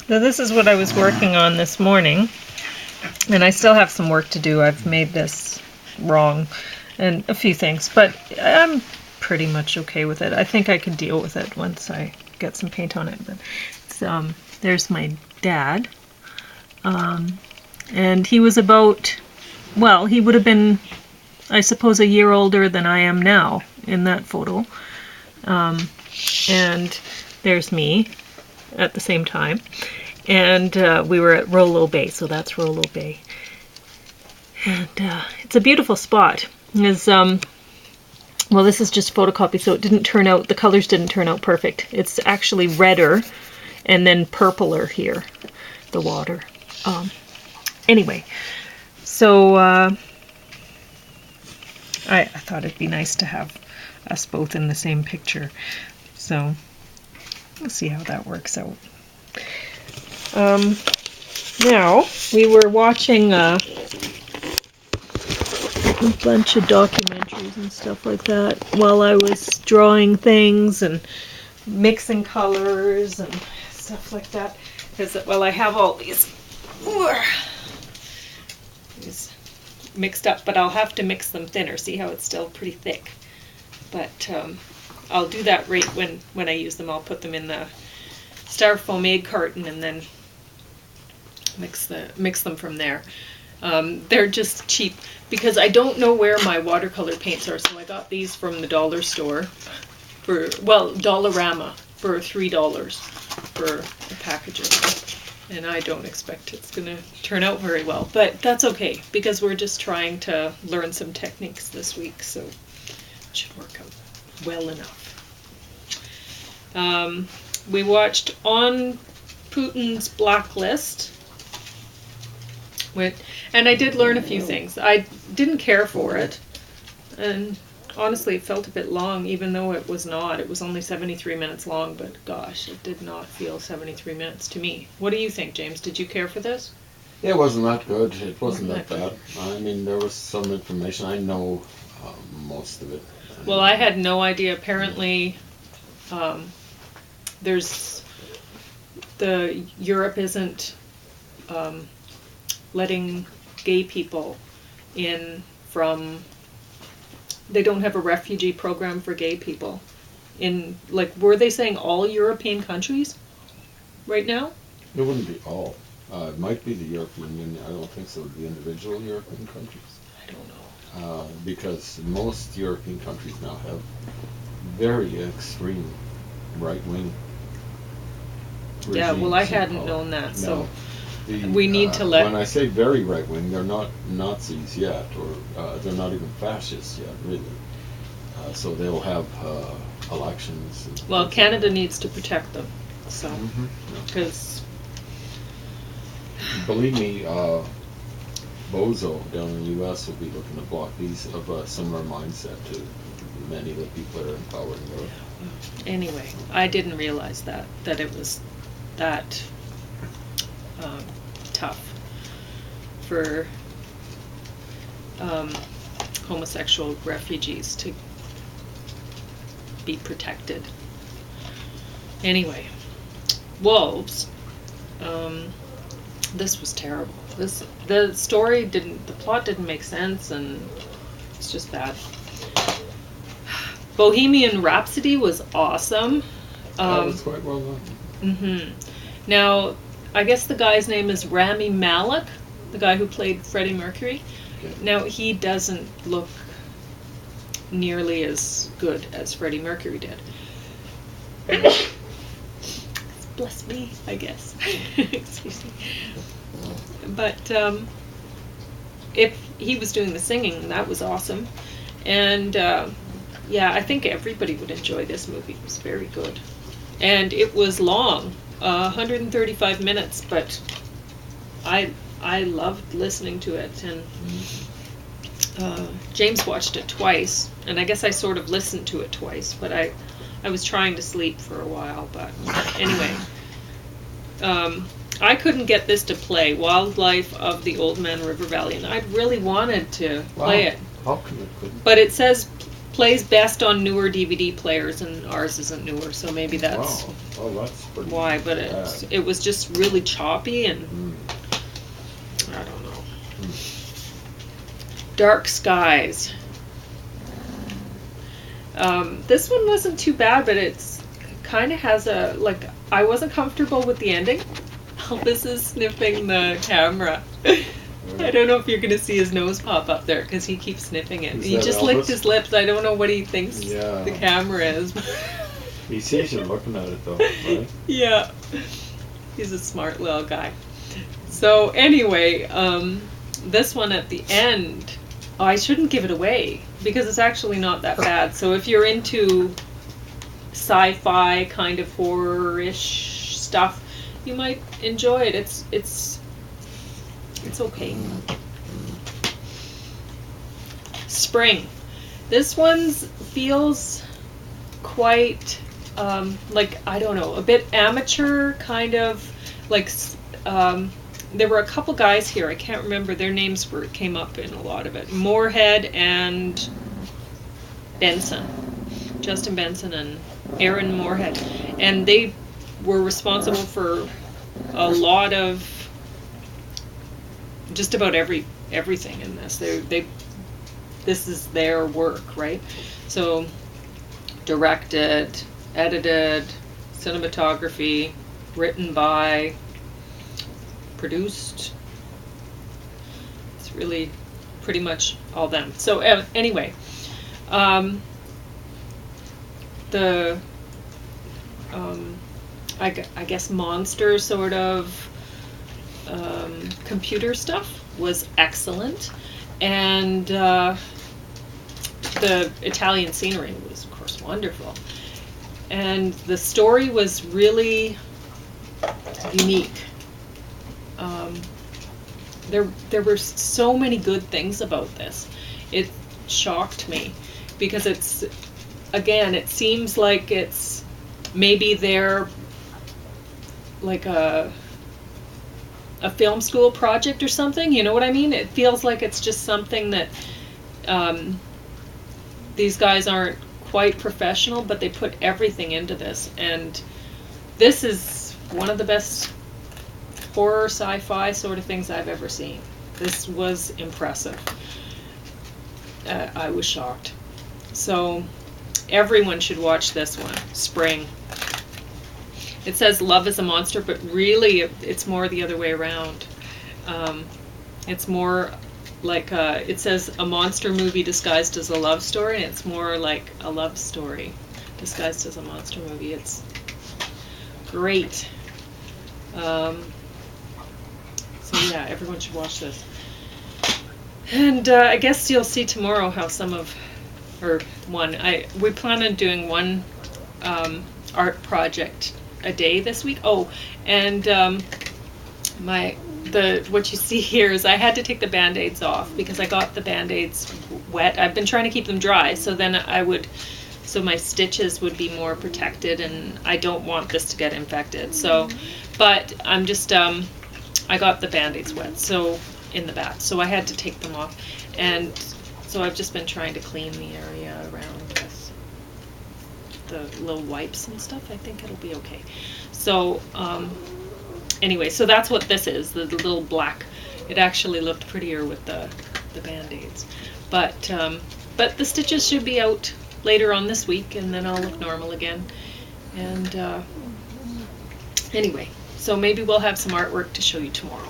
So this is what I was working on this morning, and I still have some work to do. I've made this wrong and a few things, but I'm pretty much okay with it. I think I could deal with it once I get some paint on it. But it's, there's my dad, and he was about, well, he would have been, I suppose, a year older than I am now in that photo. And there's me at the same time. And we were at Rollo Bay, so that's Rollo Bay. And it's a beautiful spot. It's, well, this is just photocopy, so it didn't turn out, the colors didn't turn out perfect. It's actually redder and then purpler here, the water. Anyway, so I thought it'd be nice to have us both in the same picture. So we'll see how that works out. Now, we were watching a bunch of documentaries and stuff like that while I was drawing things and mixing colors and stuff like that. Because, well, I have all these mixed up, but I'll have to mix them thinner. See how it's still pretty thick? But I'll do that right when I use them. I'll put them in the styrofoam egg carton and then mix them from there. They're just cheap because I don't know where my watercolor paints are, so I got these from the dollar store for, well, Dollarama for $3 for a package of them. And I don't expect it's going to turn out very well, but that's okay because we're just trying to learn some techniques this week, so it should work out well enough. We watched On Putin's Blacklist, and I did learn a few things. I didn't care for it, and honestly it felt a bit long, even though it was not. It was only 73 minutes long, but gosh, it did not feel 73 minutes to me. What do you think, James? Did you care for this? It wasn't that good. It wasn't that bad. I mean, there was some information. I know most of it. Well, I had no idea. Apparently, Europe isn't letting gay people in from, they don't have a refugee program for gay people in, like, were they saying all European countries right now? It wouldn't be all. It might be the European Union. I don't think so. The individual European countries. I don't know. Because most European countries now have very extreme right-wing regimes. Yeah, well, I hadn't known that, so no, we need to let... When I say very right-wing, they're not Nazis yet, or they're not even fascists yet, really. So they'll have elections. Well, Canada needs to protect them, so, because... Believe me, Bozo down in the U.S. will be looking to block these of a similar mindset to many of the people that are in power in Europe. Anyway, I didn't realize that it was that tough for homosexual refugees to be protected. Anyway, wolves. This was terrible. The plot didn't make sense, and it's just bad. Bohemian Rhapsody was awesome. That was quite well done. Now, I guess the guy's name is Rami Malek, the guy who played Freddie Mercury. Okay. Now, he doesn't look nearly as good as Freddie Mercury did. Bless me, I guess. Excuse me. But if he was doing the singing, that was awesome. And yeah, I think everybody would enjoy this movie. It was very good. And it was long, 135 minutes, but I loved listening to it. And James watched it twice, and I guess I sort of listened to it twice, but I was trying to sleep for a while. But anyway, I couldn't get this to play, Wildlife of the Old Man River Valley, and I really wanted to play it. How come it couldn't? But it says plays best on newer DVD players, and ours isn't newer, so maybe that's Wow. Oh, that's pretty why. But bad. it was just really choppy, and Mm. I don't know. Dark Skies. This one wasn't too bad, but it's kind of has a, like, I wasn't comfortable with the ending. Elvis is sniffing the camera. I don't know if you're going to see his nose pop up there because he keeps sniffing it. Is He that just Elvis? licked his lips. I don't know what he thinks Yeah. the camera is. He sees you looking at it though, right? Yeah. He's a smart little guy. So anyway, this one at the end, oh, I shouldn't give it away because it's actually not that bad. So if you're into sci-fi kind of horror-ish stuff, you might enjoy it. It's okay. Spring. This one feels quite like, I don't know, a bit amateur, kind of like. There were a couple guys here. I can't remember their names. Came up in a lot of it. Moorhead and Benson, Justin Benson and Aaron Moorhead, and they were responsible for a lot of just about everything in this. This is their work, right? So directed, edited, cinematography, written by, produced. It's really pretty much all them. So anyway, the I guess monster sort of computer stuff was excellent, and the Italian scenery was of course wonderful, and the story was really unique. There were so many good things about this. It shocked me because it seems like it's maybe they're like a film school project or something. You know what I mean? It feels like it's just something that these guys aren't quite professional, but they put everything into this, and this is one of the best horror sci-fi sort of things I've ever seen. This was impressive. I was shocked. So everyone should watch this one, Spring. It says love is a monster, but really it's more the other way around. It's more like it says a monster movie disguised as a love story, and it's more like a love story disguised as a monster movie. It's great. So yeah, everyone should watch this. And I guess you'll see tomorrow how we plan on doing one art project a day this week. Oh, and what you see here is I had to take the Band-Aids off because I got the Band-Aids wet. I've been trying to keep them dry, so my stitches would be more protected, and I don't want this to get infected. So, but I'm just I got the Band-Aids wet, so in the bath, so I had to take them off, and so I've just been trying to clean the area around with the little wipes and stuff. I think it'll be okay. So anyway, so that's what this is, the little black. It actually looked prettier with the Band-Aids, but the stitches should be out later on this week, and then I'll look normal again. And anyway, so maybe we'll have some artwork to show you tomorrow.